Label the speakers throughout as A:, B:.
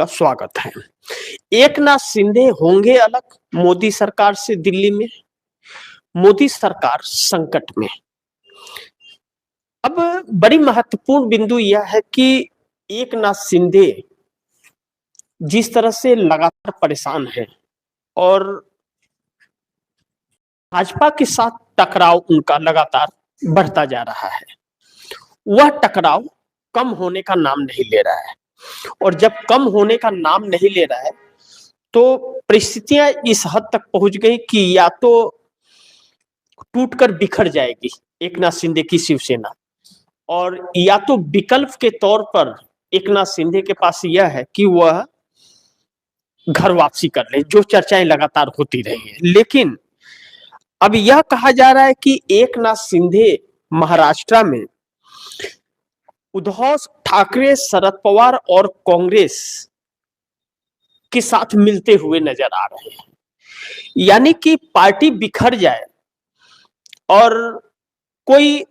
A: आपका स्वागत है। एकनाथ शिंदे होंगे अलग मोदी सरकार से दिल्ली में, मोदी सरकार संकट में। अब बड़ी महत्वपूर्ण बिंदु यह है कि एकनाथ शिंदे जिस तरह से लगातार परेशान है और भाजपा के साथ टकराव उनका लगातार बढ़ता जा रहा है, वह टकराव कम होने का नाम नहीं ले रहा है। और जब कम होने का नाम नहीं ले रहा है तो परिस्थितियां इस हद तक पहुंच गई कि या तो टूटकर बिखर जाएगी एकनाथ शिंदे की शिवसेना, और या तो विकल्प के तौर पर एकनाथ शिंदे के पास यह है कि वह घर वापसी कर ले, जो चर्चाएं लगातार होती रही हैं। लेकिन अब यह कहा जा रहा है कि एकनाथ शिंदे महाराष्ट्र में उद्धव ठाकरे, शरद पवार और कांग्रेस के साथ मिलते हुए नजर आ रहे हैं। यानी कि पार्टी बिखर जाए और कोई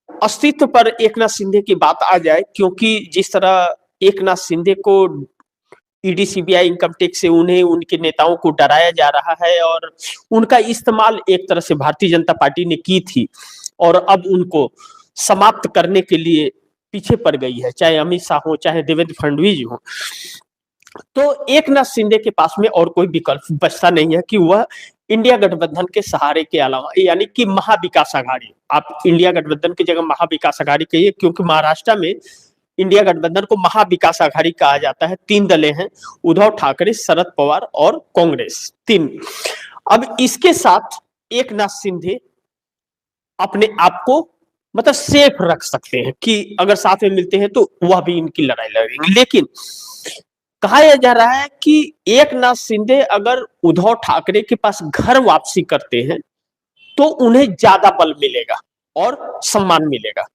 A: अस्तित्व पर एकनाथ शिंदे की बात आ जाए, क्योंकि जिस तरह एकनाथ शिंदे को ईडी, सीबीआई, इनकम टैक्स से उन्हें उनके नेताओं को डराया जा रहा है और उनका इस्तेमाल एक तरह से भारतीय जनता पार्टी ने की थी और अब उनको समाप्त करने के लिए पीछे पड़ गई है, चाहे अमित शाह हो चाहे देवेंद्र फडणवीस हो। तो एकनाथ शिंदे के पास में और कोई विकल्प बचता नहीं है कि वह इंडिया गठबंधन के सहारे के अलावा, यानी कि महाविकास आघाड़ी, आप इंडिया गठबंधन की जगह महाविकास आघाड़ी कहिए, क्योंकि महाराष्ट्र में इंडिया गठबंधन को महाविकास आघाड़ी कहा जाता है। 3 दलें हैं, उद्धव ठाकरे, शरद पवार और कांग्रेस, 3। अब इसके साथ एकनाथ शिंदे अपने आप को मतलब सेफ रख सकते हैं कि अगर साथ में मिलते हैं तो वह भी इनकी लड़ाई लड़ेंगे। लेकिन कहा यह जा रहा है कि एकनाथ शिंदे अगर उद्धव ठाकरे के पास घर वापसी करते हैं तो उन्हें ज्यादा बल मिलेगा और सम्मान मिलेगा।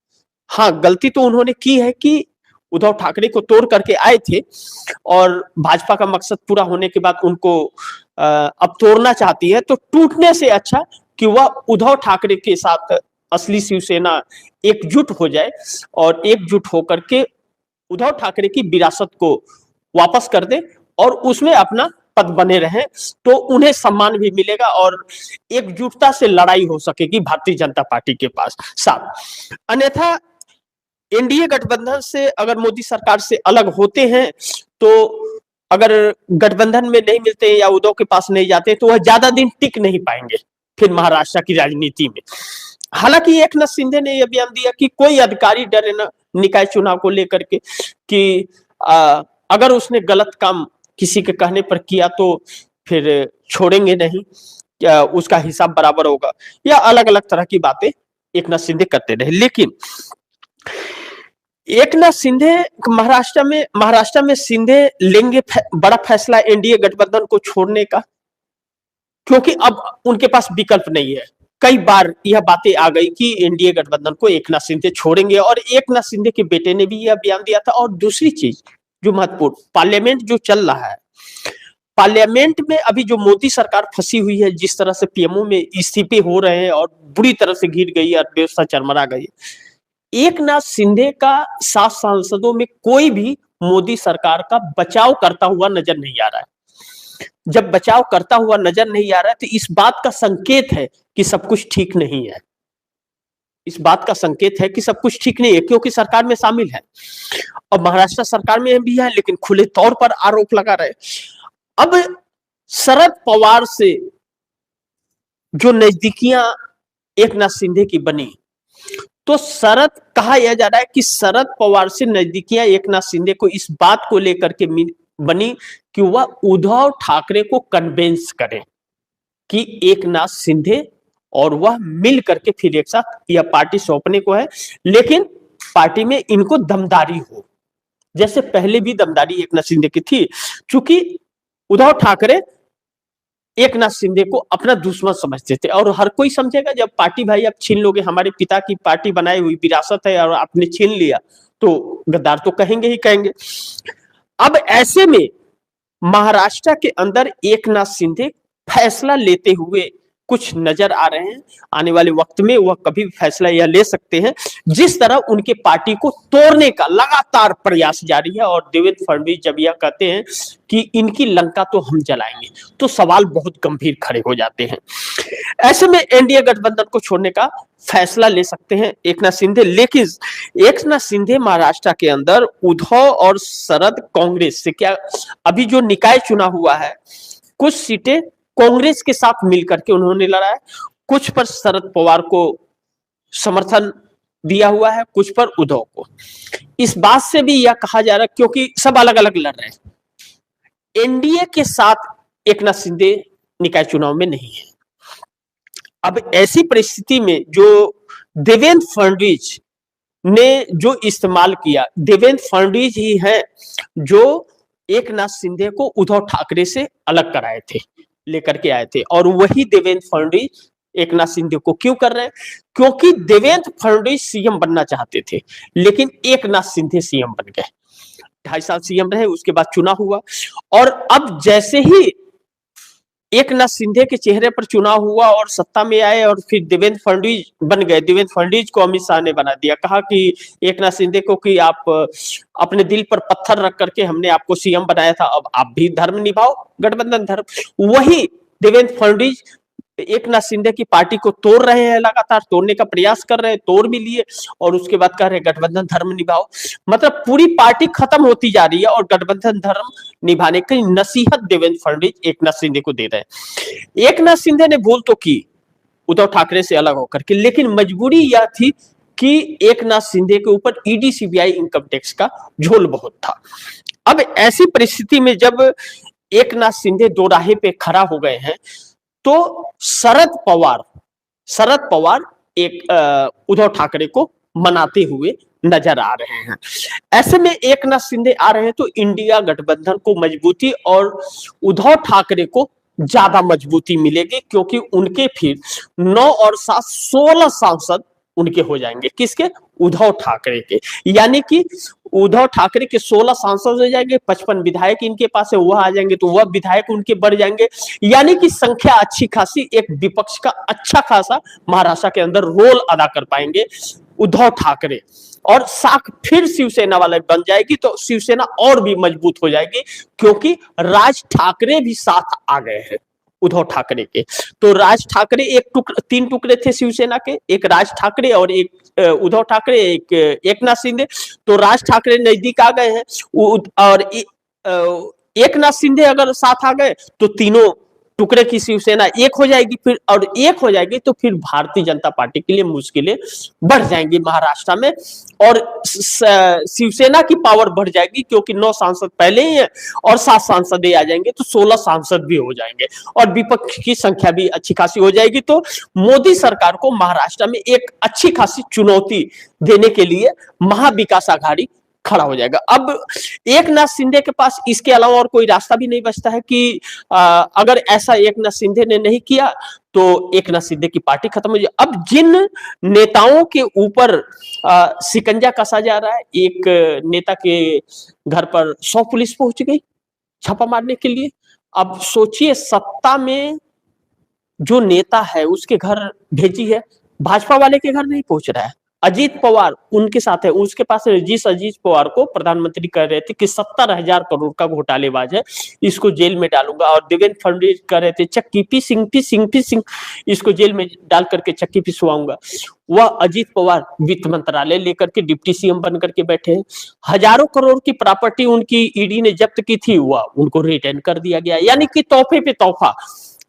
A: हाँ, गलती तो उन्होंने की है कि उद्धव ठाकरे को तोड़ करके आए थे और भाजपा का मकसद पूरा होने के बाद उनको अब तोड़ना चाहती है, तो टूटने से अच्छा कि वह उद्धव ठाकरे के साथ असली शिवसेना एकजुट हो जाए और एकजुट होकर के उद्धव ठाकरे की विरासत को वापस कर दे और उसमें अपना पद बने रहे, तो उन्हें सम्मान भी मिलेगा और एकजुटता से लड़ाई हो सकेगी भारतीय जनता पार्टी के पास साथ। अन्यथा एनडीए गठबंधन से अगर मोदी सरकार से अलग होते हैं तो अगर गठबंधन में नहीं मिलते या उद्धव के पास नहीं जाते तो वह ज्यादा दिन टिक नहीं पाएंगे फिर महाराष्ट्र की राजनीति में। हालांकि एकनाथ शिंदे ने यह बयान दिया कि कोई अधिकारी डरे न निकाय चुनाव को लेकर के कि अगर उसने गलत काम किसी के कहने पर किया तो फिर छोड़ेंगे नहीं, क्या उसका हिसाब बराबर होगा, या अलग अलग तरह की बातें एकनाथ शिंदे करते रहे। लेकिन एकनाथ शिंदे महाराष्ट्र में शिंदे लेंगे बड़ा फैसला एनडीए गठबंधन को छोड़ने का, क्योंकि अब उनके पास विकल्प नहीं है। कई बार यह बातें आ गई कि एनडीए गठबंधन को एकनाथ शिंदे छोड़ेंगे और एकनाथ शिंदे के बेटे ने भी यह बयान दिया था। और दूसरी चीज जो महत्वपूर्ण, पार्लियामेंट जो चल रहा है, पार्लियामेंट में अभी जो मोदी सरकार फंसी हुई है, जिस तरह से पीएमओ में इस्तीफे हो रहे हैं और बुरी तरह से गिर गई, अर्थव्यवस्था चरमरा गई, एकनाथ शिंदे का 7 सांसदों में कोई भी मोदी सरकार का बचाव करता हुआ नजर नहीं आ रहा है। जब बचाव करता हुआ नजर नहीं आ रहा है तो इस बात का संकेत है कि सब कुछ ठीक नहीं है। इस बात का संकेत है कि सब कुछ ठीक नहीं है, क्योंकि सरकार में शामिल है और महाराष्ट्र सरकार में भी है, लेकिन खुले तौर पर आरोप लगा रहे। अब शरद पवार से जो नजदीकियां एकनाथ शिंदे की बनी, तो कहा यह जा रहा है कि शरद पवार से नजदीकियां एकनाथ शिंदे को इस बात को लेकर के बनी कि वह उद्धव ठाकरे को कन्विंस करें कि एकनाथ शिंदे और वह मिल करके फिर एक साथ यह पार्टी सौंपने को है, लेकिन पार्टी में इनको दमदारी हो, जैसे पहले भी दमदारी एकनाथ शिंदे की थी। चूंकि उद्धव ठाकरे एकनाथ शिंदे को अपना दुश्मन समझते थे और हर कोई समझेगा जब पार्टी भाई आप छीन लोगे, हमारे पिता की पार्टी बनाई हुई विरासत है और आपने छीन लिया, तो गद्दार तो कहेंगे ही कहेंगे। अब ऐसे में महाराष्ट्र के अंदर एकनाथ शिंदे फैसला लेते हुए कुछ नजर आ रहे हैं। आने वाले वक्त में वह कभी भी फैसला यह ले सकते हैं। जिस तरह उनके पार्टी को तोड़ने का लगातार प्रयास जारी है और देवेंद्र फडणवीस जब यह कहते हैं कि इनकी लंका तो हम जलाएंगे, तो सवाल बहुत गंभीर खड़े हो जाते हैं। ऐसे में एनडीए गठबंधन को छोड़ने का फैसला ले सकते हैं एकनाथ शिंदे, लेकिन एकनाथ शिंदे महाराष्ट्र के अंदर उद्धव और शरद कांग्रेस से, क्या अभी जो निकाय चुना हुआ है, कुछ सीटें कांग्रेस के साथ मिलकर के उन्होंने लड़ा है, कुछ पर शरद पवार को समर्थन दिया हुआ है, कुछ पर उद्धव को। इस बात से भी यह कहा जा रहा है क्योंकि सब अलग अलग लड़ रहे हैं, एनडीए के साथ एकनाथ शिंदे निकाय चुनाव में नहीं है। अब ऐसी परिस्थिति में जो देवेंद्र फडणवीस ने जो इस्तेमाल किया, देवेंद्र फडणवीस ही है जो एकनाथ शिंदे को उद्धव ठाकरे से अलग कराए थे, लेकर के आए थे, और वही देवेंद्र फडणवीस एकनाथ शिंदे को क्यों कर रहे हैं? क्योंकि देवेंद्र फडणवीस सीएम बनना चाहते थे, लेकिन एकनाथ शिंदे सीएम बन गए। 2.5 साल सीएम रहे, उसके बाद चुनाव हुआ, और अब जैसे ही एकनाथ शिंदे के चेहरे पर चुनाव हुआ और सत्ता में आए और फिर देवेंद्र फडणवीस बन गए, देवेंद्र फडणवीस को अमित शाह ने बना दिया, कहा कि एकनाथ शिंदे को कि आप अपने दिल पर पत्थर रख करके हमने आपको सीएम बनाया था, अब आप भी धर्म निभाओ, गठबंधन धर्म। वही देवेंद्र फडणवीस एकनाथ शिंदे की पार्टी को तोड़ रहे हैं, लगातार तोड़ने का प्रयास कर रहे हैं, तोड़ भी लिए, और उसके बाद कह रहे हैं गठबंधन धर्म निभाओ। मतलब पूरी पार्टी खत्म होती जा रही है और गठबंधन धर्म निभाने की नसीहत देवेंद्र फडणवीस एकनाथ शिंदे को दे रहे हैं। एकनाथ शिंदे ने भूल तो की उद्धव ठाकरे से अलग होकर के, लेकिन मजबूरी यह थी कि एकनाथ शिंदे के ऊपर ईडी सीबीआई इनकम टैक्स का झोल बहुत था। अब ऐसी परिस्थिति में जब एकनाथ शिंदे दो राहे पे खड़ा हो गए हैं, तो शरद पवार एक उद्धव ठाकरे को मनाते हुए नजर आ रहे हैं। ऐसे में एकनाथ शिंदे आ रहे हैं तो इंडिया गठबंधन को मजबूती और उद्धव ठाकरे को ज्यादा मजबूती मिलेगी, क्योंकि उनके फिर 9 और 7 16 सांसद उनके हो जाएंगे। किसके? उद्धव ठाकरे के। यानी कि उद्धव ठाकरे के 16 सांसद हो जाएंगे, 55 विधायक इनके पास है, वह आ जाएंगे तो वह विधायक उनके बढ़ जाएंगे। यानी कि संख्या अच्छी खासी, एक विपक्ष का अच्छा खासा महाराष्ट्र के अंदर रोल अदा कर पाएंगे उद्धव ठाकरे, और साख फिर शिवसेना वाले बन जाएगी तो शिवसेना और भी मजबूत हो जाएगी, क्योंकि राज ठाकरे भी साथ आ गए हैं उद्धव ठाकरे के। तो राज ठाकरे तीन टुकड़े थे शिवसेना के, एक राज ठाकरे और एक उद्धव ठाकरे, एक एकनाथ शिंदे। तो राज ठाकरे नजदीक आ गए हैं, और एकनाथ शिंदे अगर साथ आ गए तो तीनों टुकड़े की शिवसेना एक हो जाएगी, फिर और एक हो जाएगी तो फिर भारतीय जनता पार्टी के लिए मुश्किलें बढ़ जाएंगी महाराष्ट्र में, और शिवसेना की पावर बढ़ जाएगी, क्योंकि 9 सांसद पहले ही है और 7 सांसद आ जाएंगे तो 16 सांसद भी हो जाएंगे, और विपक्ष की संख्या भी अच्छी खासी हो जाएगी। तो मोदी सरकार को महाराष्ट्र में एक अच्छी खासी चुनौती देने के लिए महाविकास आघाड़ी खड़ा हो जाएगा। अब एकनाथ शिंदे के पास इसके अलावा और कोई रास्ता भी नहीं बचता है कि अगर ऐसा एकनाथ शिंदे ने नहीं किया तो एकनाथ शिंदे की पार्टी खत्म हो जाए। अब जिन नेताओं के ऊपर शिकंजा कसा जा रहा है, एक नेता के घर पर 100 पुलिस पहुंच गई छापा मारने के लिए। अब सोचिए, सत्ता में जो नेता है उसके घर भेजी है, भाजपा वाले के घर नहीं पहुंच रहा है। अजीत पवार उनके साथ है, उसके पास जिस अजीत पवार को प्रधानमंत्री कह रहे थे कि 70,000 करोड़ का घोटालेबाज है, इसको जेल में डालूंगा, और देवेंद्र फडणवीस कह रहे थे चक्की पीसिंग, इसको जेल में डाल करके चक्की पिसवाऊंगा। वह अजीत पवार वित्त मंत्रालय लेकर के डिप्टी सीएम बन करके बैठे हैं। हजारों करोड़ की प्रॉपर्टी उनकी ईडी ने जब्त की थी, वह उनको रिटर्न कर दिया गया, यानी कि तोहफे पे तोहफा।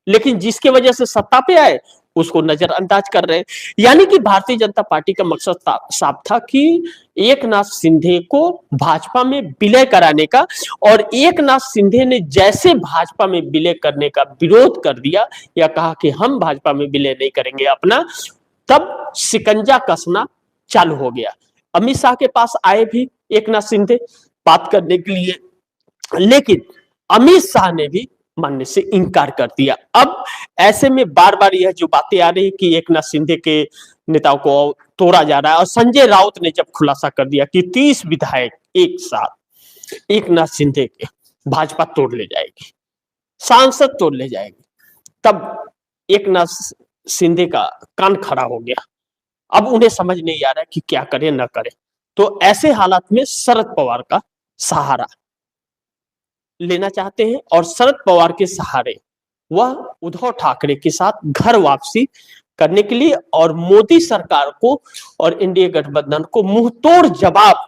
A: लेकिन जिसके वजह से सत्ता पे आए उसको नजरअंदाज कर रहे हैं। यानी कि भारतीय जनता पार्टी का मकसद साफ था कि एकनाथ शिंदे को भाजपा में विलय कराने का, और एकनाथ शिंदे ने जैसे भाजपा में विलय करने का विरोध कर दिया या कहा कि हम भाजपा में विलय नहीं करेंगे अपना, तब शिकंजा कसना चालू हो गया। अमित शाह के पास आए भी एकनाथ शिंदे बात करने के लिए, लेकिन अमित शाह ने भी मानने से इनकार कर दिया। अब ऐसे में बार बार यह जो बातें आ रही कि एकनाथ शिंदे के नेताओं को तोड़ा जा रहा है, और संजय राउत ने जब खुलासा कर दिया कि 30 विधायक एक साथ एकनाथ शिंदे के भाजपा तोड़ ले जाएगी, सांसद तोड़ ले जाएगी, तब एकनाथ शिंदे का कान खड़ा हो गया। अब उन्हें समझ नहीं आ रहा है कि क्या करें ना करें। तो ऐसे हालात में शरद पवार का सहारा लेना चाहते हैं और शरद पवार के सहारे वह उद्धव ठाकरे के साथ घर वापसी करने के लिए और मोदी सरकार को और इंडिया गठबंधन को मुंहतोड़ जवाब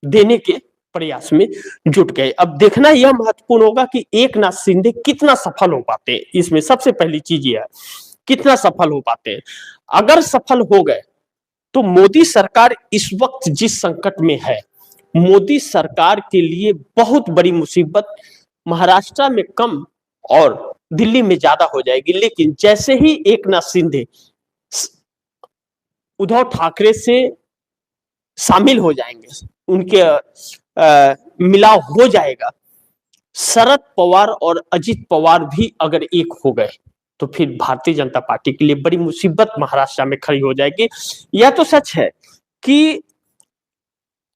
A: देने के प्रयास में जुट गए। अब देखना यह महत्वपूर्ण होगा कि एकनाथ शिंदे कितना सफल हो पाते हैं। इसमें सबसे पहली चीज यह है कितना सफल हो पाते हैं। अगर सफल हो गए तो मोदी सरकार इस वक्त जिस संकट में है, मोदी सरकार के लिए बहुत बड़ी मुसीबत महाराष्ट्र में कम और दिल्ली में ज्यादा हो जाएगी। लेकिन जैसे ही एकनाथ शिंदे उद्धव ठाकरे से शामिल हो जाएंगे, उनके मिलाव हो जाएगा, शरद पवार और अजित पवार भी अगर एक हो गए तो फिर भारतीय जनता पार्टी के लिए बड़ी मुसीबत महाराष्ट्र में खड़ी हो जाएगी। यह तो सच है कि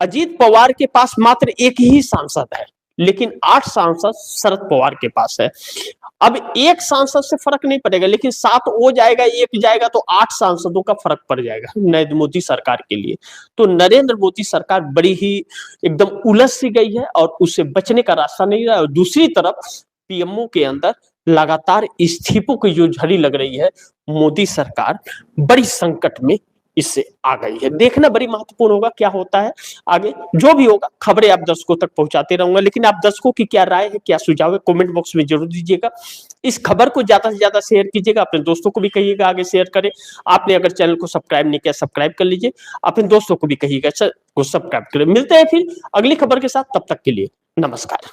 A: अजित पवार के पास मात्र एक ही सांसद है, लेकिन 8 सांसद शरद पवार के पास है। अब एक सांसद से फर्क नहीं पड़ेगा, लेकिन 7 हो जाएगा, एक जाएगा तो 8 सांसदों का फर्क पड़ जाएगा नरेंद्र मोदी सरकार के लिए। तो नरेंद्र मोदी सरकार बड़ी ही एकदम उलझ सी गई है और उससे बचने का रास्ता नहीं रहा। और दूसरी तरफ पीएमओ के अंदर लगातार इस्तीफों की जो झड़ी लग रही है, मोदी सरकार बड़ी संकट में इससे आ गई है। देखना बड़ी महत्वपूर्ण होगा क्या होता है आगे। जो भी होगा खबरें आप दर्शकों तक पहुंचाते रहूंगा, लेकिन आप दर्शकों की क्या राय है, क्या सुझाव है, कमेंट बॉक्स में जरूर दीजिएगा। इस खबर को ज्यादा से ज्यादा शेयर कीजिएगा, अपने दोस्तों को भी कहिएगा आगे शेयर करें। आपने अगर चैनल को सब्सक्राइब नहीं किया सब्सक्राइब कर लीजिए, अपने दोस्तों को भी कहिएगा सब्सक्राइब करें। मिलते हैं फिर अगली खबर के साथ, तब तक के लिए नमस्कार।